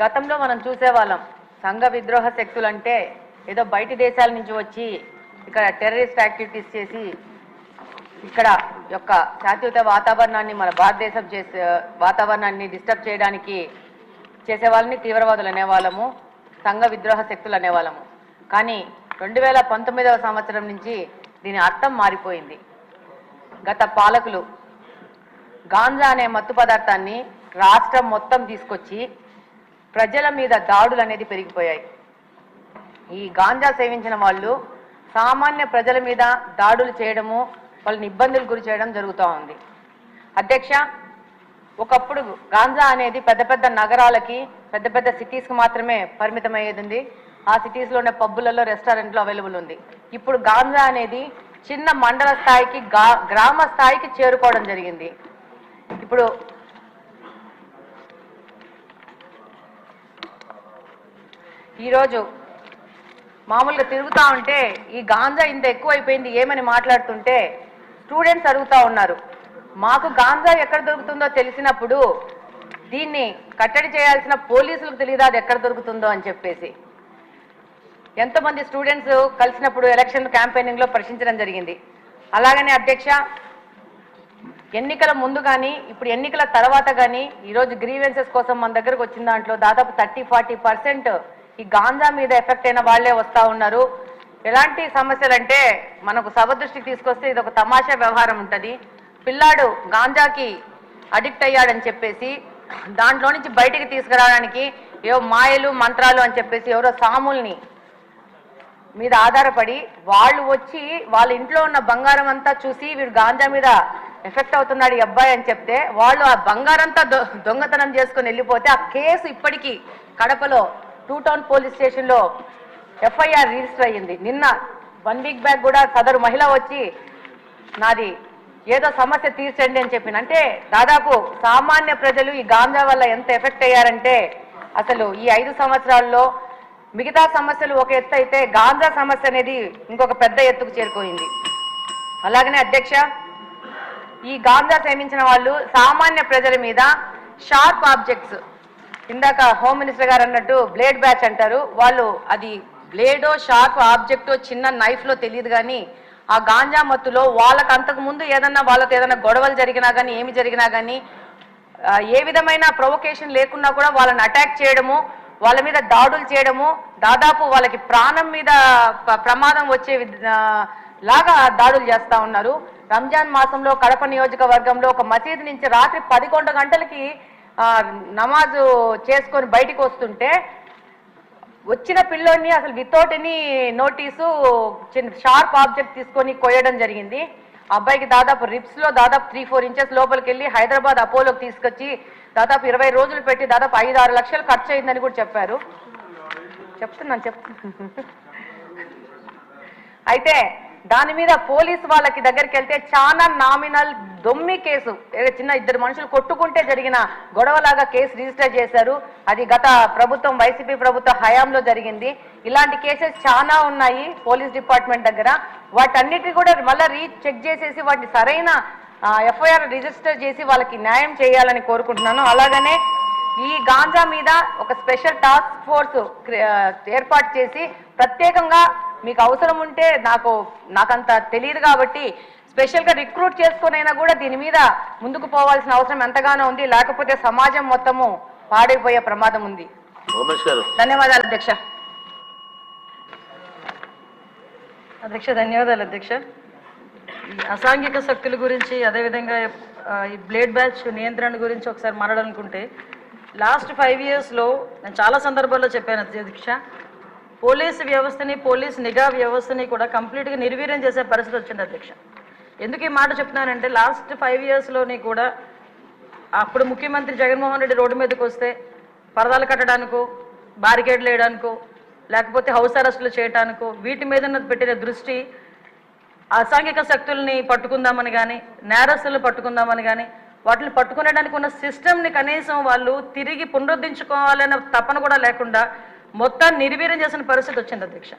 గతంలో మనం చూసేవాళ్ళం సంఘ విద్రోహ శక్తులు అంటే ఏదో బయటి దేశాల నుంచి వచ్చి ఇక్కడ టెర్రరిస్ట్ యాక్టివిటీస్ చేసి ఇక్కడ యొక్క శాంతియుత వాతావరణాన్ని మన భారతదేశం వాతావరణాన్ని డిస్టర్బ్ చేయడానికి చేసే వాళ్ళని తీవ్రవాదులు అనేవాళ్ళము, సంఘ విద్రోహ శక్తులు అనేవాళ్ళము. కానీ 2019వ సంవత్సరం నుంచి దీని అర్థం మారిపోయింది. గత పాలకులు గాంజా అనే మత్తు పదార్థాన్ని రాష్ట్రం మొత్తం తీసుకొచ్చి ప్రజల మీద దాడులు అనేది పెరిగిపోయాయి. ఈ గాంజా సేవించిన వాళ్ళు సామాన్య ప్రజల మీద దాడులు చేయడము, వాళ్ళని ఇబ్బందులు గురి చేయడం జరుగుతూ ఉంది. అధ్యక్ష, ఒకప్పుడు గాంజా అనేది పెద్ద పెద్ద నగరాలకి, పెద్ద పెద్ద సిటీస్కి మాత్రమే పరిమితమయ్యేది ఉంది. ఆ సిటీస్లోనే పబ్బులలో, రెస్టారెంట్లో అవైలబుల్ ఉంది. ఇప్పుడు గాంజా అనేది చిన్న మండల స్థాయికి, గ్రామ స్థాయికి చేరుకోవడం జరిగింది. ఇప్పుడు ఈరోజు మామూలుగా తిరుగుతూ ఉంటే ఈ గాంజా ఇంత ఎక్కువైపోయింది ఏమని మాట్లాడుతుంటే స్టూడెంట్స్ అడుగుతూ ఉన్నారు, మాకు గాంజా ఎక్కడ దొరుకుతుందో తెలిసినప్పుడు దీన్ని కట్టడి చేయాల్సిన పోలీసులకు తెలియదు అది ఎక్కడ దొరుకుతుందో అని చెప్పేసి. ఎంతోమంది స్టూడెంట్స్ కలిసినప్పుడు ఎలక్షన్ క్యాంపెయినింగ్లో ప్రశ్నించడం జరిగింది. అలాగనే అధ్యక్ష, ఎన్నికల ముందు కానీ ఇప్పుడు ఎన్నికల తర్వాత కానీ ఈరోజు గ్రీవెన్సెస్ కోసం మన దగ్గరకు వచ్చిన దాంట్లో దాదాపు 30-40% ఈ గాంజా మీద ఎఫెక్ట్ అయిన వాళ్లే వస్తూ ఉన్నారు. ఎలాంటి సమస్యలు అంటే మనకు సభ దృష్టికి తీసుకొస్తే ఇది ఒక తమాషా వ్యవహారం ఉంటుంది. పిల్లాడు గాంజాకి అడిక్ట్ అయ్యాడని చెప్పేసి దాంట్లో నుంచి బయటికి తీసుకురావడానికి ఏవో మాయలు మంత్రాలు అని చెప్పేసి ఎవరో సాముల్ని మీద ఆధారపడి వాళ్ళు వచ్చి వాళ్ళ ఇంట్లో ఉన్న బంగారం అంతా చూసి వీడు గాంజా మీద ఎఫెక్ట్ అవుతున్నాడు ఈ అబ్బాయి అని చెప్తే వాళ్ళు ఆ బంగారంతా దొంగతనం చేసుకుని వెళ్ళిపోతే ఆ కేసు ఇప్పటికీ కడపలో 2 టౌన్ పోలీస్ స్టేషన్లో FIR రిజిస్టర్ అయ్యింది. నిన్న 1 వీక్ బ్యాక్ కూడా సదరు మహిళ వచ్చి నాది ఏదో సమస్య తీర్చండి అని చెప్పింది. అంటే దాదాపు సామాన్య ప్రజలు ఈ గాంజా వల్ల ఎంత ఎఫెక్ట్ అయ్యారంటే అసలు ఈ 5 సంవత్సరాల్లో మిగతా సమస్యలు ఒక ఎత్తు అయితే గాంజా సమస్య అనేది ఇంకొక పెద్ద ఎత్తుకు చేరుకోయింది. అలాగనే అధ్యక్ష, ఈ గాంజా సేవించిన వాళ్ళు సామాన్య ప్రజల మీద షార్ప్ ఆబ్జెక్ట్స్, ఇందాక హోమ్ మినిస్టర్ గారు అన్నట్టు బ్లేడ్ బ్యాచ్ అంటారు, వాళ్ళు అది బ్లేడో షార్ప్ ఆబ్జెక్టో చిన్న నైఫ్లో తెలియదు కానీ ఆ గాంజా మత్తులో వాళ్ళకు అంతకు ముందు వాళ్ళతో ఏదైనా గొడవలు జరిగినా కానీ ఏమి జరిగినా కానీ ఏ విధమైన ప్రొవొకేషన్ లేకున్నా కూడా వాళ్ళని అటాక్ చేయడము, వాళ్ళ మీద దాడులు చేయడము, దాదాపు వాళ్ళకి ప్రాణం మీద ప్రమాదం వచ్చే లాగా దాడులు చేస్తూ ఉన్నారు. రంజాన్ మాసంలో కడప నియోజకవర్గంలో ఒక మసీదు నుంచి రాత్రి 11 గంటలకి నమాజు చేసుకొని బయటికి వస్తుంటే వచ్చిన పిల్లోడిని అసలు వితౌట్ ఎనీ నోటీసు చిన్న షార్ప్ ఆబ్జెక్ట్ తీసుకొని కొయ్యడం జరిగింది. అబ్బాయికి దాదాపు రిప్స్లో దాదాపు 3-4 ఇంచెస్ లోపలికి వెళ్ళి హైదరాబాద్ అపోలోకి తీసుకొచ్చి దాదాపు 20 రోజులు పెట్టి దాదాపు 5-6 లక్షలు ఖర్చు అయిందని కూడా చెప్పారు. చెప్తున్నాను. అయితే దాని మీద పోలీసు వాళ్ళకి దగ్గరికి వెళ్తే చాలా నామినల్ దొమ్మి కేసు, చిన్న 2 మనుషులు కొట్టుకుంటే జరిగిన గొడవలాగా కేసు రిజిస్టర్ చేశారు. అది గత ప్రభుత్వం వైసీపీ ప్రభుత్వ హయాంలో జరిగింది. ఇలాంటి కేసెస్ చాలా ఉన్నాయి పోలీస్ డిపార్ట్మెంట్ దగ్గర. వాటన్నిటిని కూడా మళ్ళీ చెక్ చేసేసి వాటిని సరైన FIR రిజిస్టర్ చేసి వాళ్ళకి న్యాయం చేయాలని కోరుకుంటున్నాను. అలాగనే ఈ గాంజా మీద ఒక స్పెషల్ టాస్క్ ఫోర్స్ ఏర్పాటు చేసి ప్రత్యేకంగా మీకు అవసరం ఉంటే నాకంత తెలియదు కాబట్టి స్పెషల్గా రిక్రూట్ చేసుకునైనా కూడా దీని మీద ముందుకు పోవాల్సిన అవసరం ఎంతగానో ఉంది. లేకపోతే సమాజం మొత్తము పాడైపోయే ప్రమాదం ఉంది. ధన్యవాదాలు అధ్యక్ష. ధన్యవాదాలు అధ్యక్ష. ఈ అసాంఘిక శక్తుల గురించి అదేవిధంగా ఈ బ్లేడ్ బ్యాచ్ నియంత్రణ గురించి ఒకసారి మాట్లాడాలనుకుంటే లాస్ట్ 5 ఇయర్స్లో నేను చాలా సందర్భాల్లో చెప్పాను అధ్యక్ష, పోలీసు వ్యవస్థని, పోలీస్ నిఘా వ్యవస్థని కూడా కంప్లీట్గా నిర్వీర్యం చేసే పరిస్థితి వచ్చింది అధ్యక్ష. ఎందుకు ఈ మాట చెప్తున్నానంటే లాస్ట్ 5 ఇయర్స్లోని కూడా అప్పుడు ముఖ్యమంత్రి జగన్మోహన్ రెడ్డి రోడ్డు మీదకి వస్తే పరదాలు కట్టడానికో, బారికేడ్లు వేయడానికో, లేకపోతే హౌస్ అరెస్టులు చేయడానికో వీటి మీద పెట్టిన దృష్టి అసాంఘిక శక్తుల్ని పట్టుకుందామని కానీ, నేరస్తులను పట్టుకుందామని కానీ, వాటిని పట్టుకునేడానికి ఉన్న సిస్టమ్ని కనీసం వాళ్ళు తిరిగి పునరుద్ధరించుకోవాలనే తపన కూడా లేకుండా మొత్తం నిర్వీర్యం చేసిన పరిస్థితి వచ్చింది అధ్యక్ష.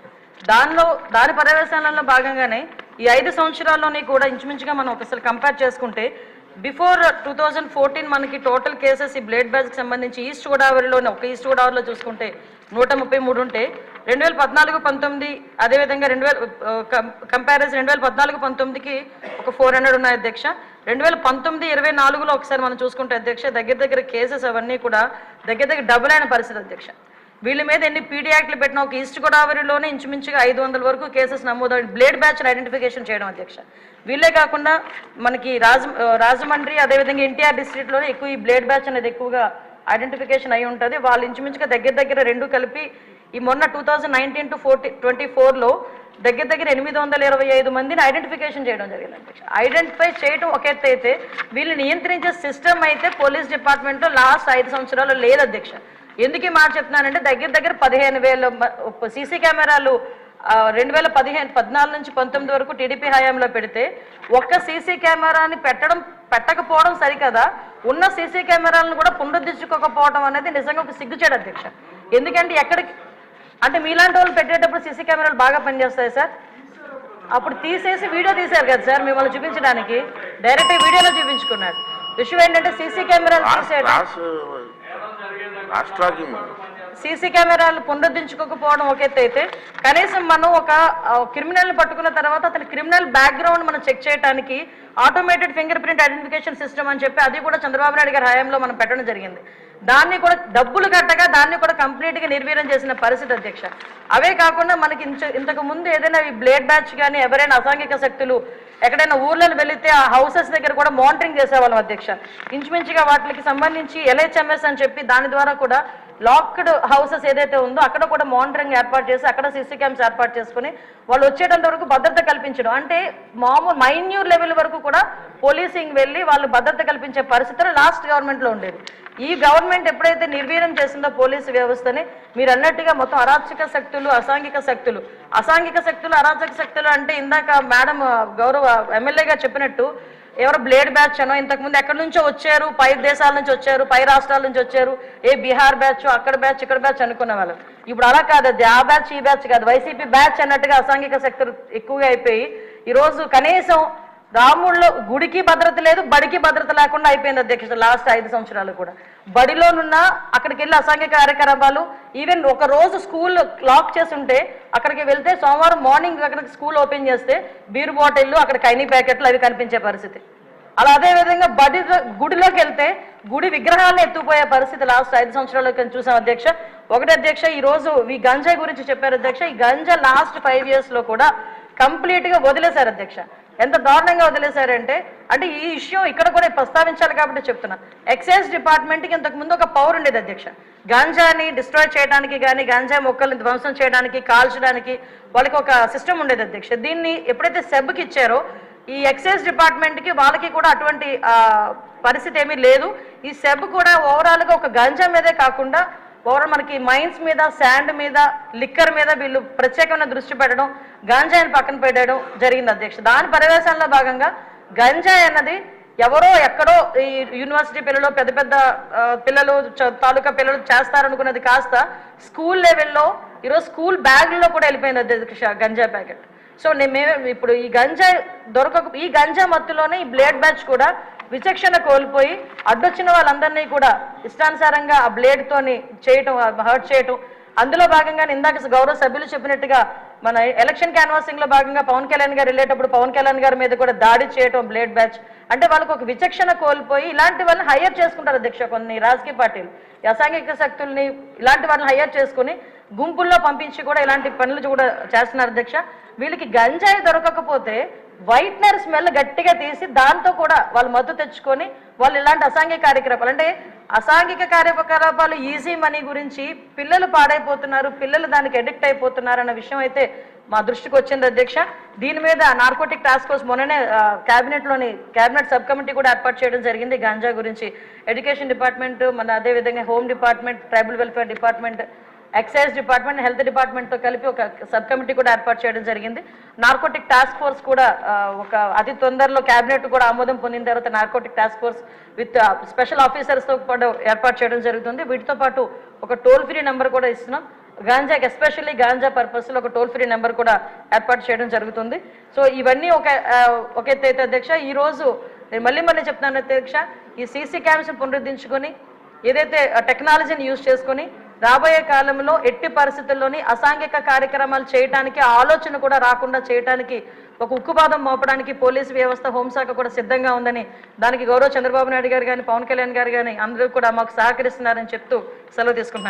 దాని పర్యవేక్షణలో భాగంగానే ఈ 5 సంవత్సరాల్లోని కూడా ఇంచుమించుగా మనం ఒకసారి కంపేర్ చేసుకుంటే బిఫోర్ 2014 మనకి టోటల్ కేసెస్ ఈ బ్లేడ్ బ్యాచ్కి సంబంధించి ఈస్ట్ గోదావరిలోనే ఒక ఈస్ట్ గోదావరిలో చూసుకుంటే 133 ఉంటే 2014-19 అదేవిధంగా 2000 2014-19కి ఒక 400 ఉన్నాయి అధ్యక్ష. 2019-24లో ఒకసారి మనం చూసుకుంటే అధ్యక్ష దగ్గర కేసెస్ అవన్నీ కూడా దగ్గర డబుల్ అయిన పరిస్థితి అధ్యక్ష. వీళ్ళ మీద ఎన్ని పీడీ యాక్ట్లు పెట్టినా ఒక ఈస్ట్ గోదావరిలోనే ఇంచుమించుగా 500 వరకు కేసెస్ నమోదు బ్లేడ్ బ్యాచ్ని ఐడెంటిఫికేషన్ చేయడం అధ్యక్ష. వీళ్ళే కాకుండా మనకి రాజమండ్రి అదేవిధంగా ఎన్టీఆర్ డిస్ట్రిక్ట్లోనే ఎక్కువ ఈ బ్లేడ్ బ్యాచ్ అనేది ఎక్కువగా ఐడెంటిఫికేషన్ అయి ఉంటుంది. వాళ్ళు ఇంచుమించుగా దగ్గర రెండు కలిపి ఈ మొన్న 2019-24లో దగ్గర 825 మందిని ఐడెంటిఫికేషన్ చేయడం జరిగింది అధ్యక్ష. ఐడెంటిఫై చేయడం ఒక ఎత్తు అయితే వీళ్ళు నియంత్రించే సిస్టమ్ అయితే పోలీస్ డిపార్ట్మెంట్లో లాస్ట్ 5 సంవత్సరాలు లేదు అధ్యక్ష. ఎందుకు ఈ మాట చెప్తున్నానంటే దగ్గర 15,000 సీసీ కెమెరాలు 2014-19 వరకు టీడీపీ హయాంలో పెడితే ఒక్క సీసీ కెమెరాని పెట్టకపోవడం సరికదా, ఉన్న సీసీ కెమెరాలను కూడా పునరుద్ధరించుకోకపోవడం అనేది నిజంగా ఒక సిగ్గుచేడు అధ్యక్ష. ఎందుకంటే అంటే మీలాంటి వాళ్ళు పెట్టేటప్పుడు సీసీ కెమెరాలు బాగా పనిచేస్తాయి సార్. అప్పుడు తీసేసి వీడియో తీశారు కదా సార్ మిమ్మల్ని చూపించడానికి, డైరెక్ట్ వీడియోలో చూపించుకున్నాడు. విషయం ఏంటంటే సీసీ కెమెరాలు సీసీ కెమెరాలు పునరుద్ధరించుకోకపోవడం ఒక ఎత్తు అయితే కనీసం మనం ఒక క్రిమినల్ని పట్టుకున్న తర్వాత అతని క్రిమినల్ బ్యాక్గ్రౌండ్ మనం చెక్ చేయడానికి automated finger print identification system అని చెప్పి అది కూడా చంద్రబాబు నాయుడు గారి హయాంలో మనం పెట్టడం జరిగింది. దాన్ని కూడా డబ్బులు కట్టగా దాన్ని కూడా కంప్లీట్గా నిర్వీర్యం చేసిన పరిస్థితి అధ్యక్ష. అవే కాకుండా మనకి ఇంతకు ముందు ఏదైనా ఈ బ్లేడ్ బ్యాచ్ కానీ ఎవరైనా అసాంఘిక శక్తులు ఎక్కడైనా ఊర్లలో వెళితే ఆ హౌసెస్ దగ్గర కూడా మానిటరింగ్ చేసేవాళ్ళం అధ్యక్ష. ఇంచుమించుగా వాటికి సంబంధించి LHMS అని చెప్పి దాని ద్వారా కూడా లాక్డ్ హౌసెస్ ఏదైతే ఉందో అక్కడ కూడా మానిటరింగ్ ఏర్పాటు చేసి అక్కడ సీసీ క్యామ్స్ ఏర్పాటు చేసుకుని వాళ్ళు వచ్చేటంత వరకు భద్రత కల్పించడం, అంటే మామూలు మైన్యూర్ లెవెల్ వరకు కూడా పోలీసింగ్ వెళ్ళి వాళ్ళు భద్రత కల్పించే పరిస్థితులు లాస్ట్ గవర్నమెంట్లో ఉండేది. ఈ గవర్నమెంట్ ఎప్పుడైతే నిర్వీర్యం చేసిందో పోలీసు వ్యవస్థని మీరు అన్నట్టుగా మొత్తం అరాచక శక్తులు అసాంఘిక శక్తులు అరాచక శక్తులు అంటే ఇందాక మేడం గౌరవ ఎమ్మెల్యేగా చెప్పినట్టు ఎవరో బ్లేడ్ బ్యాచ్ అనో ఇంతకుముందు ఎక్కడి నుంచో వచ్చారు, పై దేశాల నుంచి వచ్చారు, పై రాష్ట్రాల నుంచి వచ్చారు, బీహార్ బ్యాచ్ అక్కడ బ్యాచ్ ఇక్కడ బ్యాచ్ అనుకునే వాళ్ళు. ఇప్పుడు అలా కాదు, అది ఆ బ్యాచ్ ఈ బ్యాచ్ కాదు, వైసీపీ బ్యాచ్ అన్నట్టుగా అసాంఘిక శక్తులు ఎక్కువగా అయిపోయి ఈరోజు కనీసం రాముల్లో గుడికి భద్రత లేదు, బడికి భద్రత లేకుండా అయిపోయింది అధ్యక్ష. లాస్ట్ 5 సంవత్సరాలు కూడా బడిలోనున్న అక్కడికి వెళ్ళి అసాంఘిక కార్యకలాపాలు, ఈవెన్ ఒక రోజు స్కూల్ లాక్ చేసి ఉంటే అక్కడికి వెళ్తే సోమవారం మార్నింగ్ అక్కడికి స్కూల్ ఓపెన్ చేస్తే బీరు బాటిళ్ళు అక్కడ కైనీ ప్యాకెట్లు అవి కనిపించే పరిస్థితి. అలా అదేవిధంగా గుడిలోకి వెళ్తే గుడి విగ్రహాలను ఎత్తుకుపోయే పరిస్థితి లాస్ట్ 5 సంవత్సరాలు చూసాం అధ్యక్ష. ఒకటి అధ్యక్ష, ఈరోజు ఈ గంజాయి గురించి చెప్పారు అధ్యక్ష. ఈ గంజా లాస్ట్ 5 yearsలో కూడా కంప్లీట్గా వదిలేశారు అధ్యక్ష. ఎంత దారుణంగా వదిలేశారంటే అంటే ఈ ఇష్యూ ఇక్కడ కూడా ప్రస్తావించాలి కాబట్టి చెప్తున్నా. ఎక్సైజ్ డిపార్ట్మెంట్కి ఇంతకుముందు ఒక పవర్ ఉండేది అధ్యక్ష, గాంజాని డిస్ట్రాయ్ చేయడానికి కానీ గాంజా మొక్కల్ని ధ్వంసం చేయడానికి కాల్చడానికి వాళ్ళకి ఒక సిస్టమ్ ఉండేది అధ్యక్ష. దీన్ని ఎప్పుడైతే సెబ్కి ఇచ్చారో ఈ ఎక్సైజ్ డిపార్ట్మెంట్కి వాళ్ళకి కూడా అటువంటి పరిస్థితి ఏమీ లేదు. ఈ సెబ్ కూడా ఓవరాల్గా ఒక గంజా మీదే కాకుండా ఓవరాల్ మనకి మైన్స్ మీద, శాండ్ మీద, లిక్కర్ మీద వీళ్ళు ప్రత్యేకమైన దృష్టి పెట్టడం, గంజాయిని పక్కన పెట్టడం జరిగింది అధ్యక్ష. దాని పర్యవేక్షణలో భాగంగా గంజాయి అన్నది ఎవరో ఎక్కడో ఈ యూనివర్సిటీ పిల్లలు పెద్ద పిల్లలు తాలూకా పిల్లలు చేస్తారనుకున్నది కాస్త స్కూల్ లెవెల్లో ఈరోజు స్కూల్ బ్యాగ్లో కూడా వెళ్ళిపోయింది అధ్యక్ష గంజాయి ప్యాకెట్. సో మేము ఇప్పుడు ఈ గంజాయి ఈ గంజా మత్తులోనే ఈ బ్లేడ్ బ్యాచ్ కూడా విచక్షణ కోల్పోయి అడ్డొచ్చిన వాళ్ళందరినీ కూడా ఇష్టానుసారంగా ఆ బ్లేడ్తోని చేయటం, హర్ట్ చేయటం. అందులో భాగంగా ఇందాక గౌరవ సభ్యులు చెప్పినట్టుగా మన ఎలక్షన్ క్యాన్వాసింగ్లో భాగంగా పవన్ కళ్యాణ్ గారు వెళ్ళేటప్పుడు పవన్ కళ్యాణ్ గారి మీద కూడా దాడి చేయటం బ్లేడ్ బ్యాచ్. అంటే వాళ్ళకు ఒక విచక్షణ కోల్పోయి ఇలాంటి వాళ్ళని హైయర్ చేసుకుంటారు అధ్యక్ష. కొన్ని రాజకీయ పార్టీలు అసాంఘిక శక్తుల్ని ఇలాంటి వాళ్ళని హైయర్ చేసుకుని గుంపుల్లో పంపించి కూడా ఇలాంటి పనులు కూడా చేస్తున్నారు అధ్యక్ష. వీళ్ళకి గంజాయి దొరకకపోతే వైట్నర్ స్మెల్ గట్టిగా తీసి దాంతో కూడా వాళ్ళు మత్తు తెచ్చుకొని వాళ్ళు ఇలాంటి అసాంఘిక కార్యకలాపాలు, అంటే అసాంఘిక కార్యకలాపాలు ఈజీ మనీ గురించి పిల్లలు పాడైపోతున్నారు, పిల్లలు దానికి అడిక్ట్ అయిపోతున్నారు అన్న విషయం అయితే మా దృష్టికి వచ్చింది అధ్యక్ష. దీని మీద నార్కోటిక్ టాస్క్ ఫోర్స్ మొన్ననే క్యాబినెట్ సబ్ కమిటీ కూడా ఏర్పాటు చేయడం జరిగింది. గాంజా గురించి ఎడ్యుకేషన్ డిపార్ట్మెంట్, మన అదేవిధంగా home department, tribal welfare department, excise department, health డిపార్ట్మెంట్తో కలిపి ఒక సబ్ కమిటీ కూడా ఏర్పాటు చేయడం జరిగింది. నార్కోటిక్ టాస్క్ ఫోర్స్ కూడా ఒక అతి తొందరలో క్యాబినెట్ కూడా ఆమోదం పొందిన తర్వాత narcotic task force with special ఆఫీసర్స్తో పాటు ఏర్పాటు చేయడం జరుగుతుంది. వీటితో పాటు ఒక టోల్ ఫ్రీ నెంబర్ కూడా ఇస్తున్నాం. గాంజాకి ఎస్పెషల్లీ గాంజా పర్పస్లో ఒక టోల్ ఫ్రీ నెంబర్ కూడా ఏర్పాటు చేయడం జరుగుతుంది. సో ఇవన్నీ ఒక ఎత్తైతే అధ్యక్ష. ఈరోజు నేను మళ్ళీ చెప్తున్నాను అధ్యక్ష, ఈ సీసీ క్యామ్స్ పునరుద్ధరించుకొని ఏదైతే టెక్నాలజీని యూజ్ చేసుకొని రాబోయే కాలంలో ఎట్టి పరిస్థితుల్లోని అసాంఘిక కార్యక్రమాలు చేయడానికి ఆలోచన కూడా రాకుండా చేయడానికి ఒక ఉక్కుపాదం మోపడానికి పోలీసు వ్యవస్థ, హోంశాఖ కూడా సిద్ధంగా ఉందని, దానికి గౌరవ చంద్రబాబు నాయుడు గారు కానీ, పవన్ కళ్యాణ్ గారు కానీ అందరూ కూడా మాకు సహకరిస్తున్నారని చెప్తూ సెలవు తీసుకుంటున్నాను.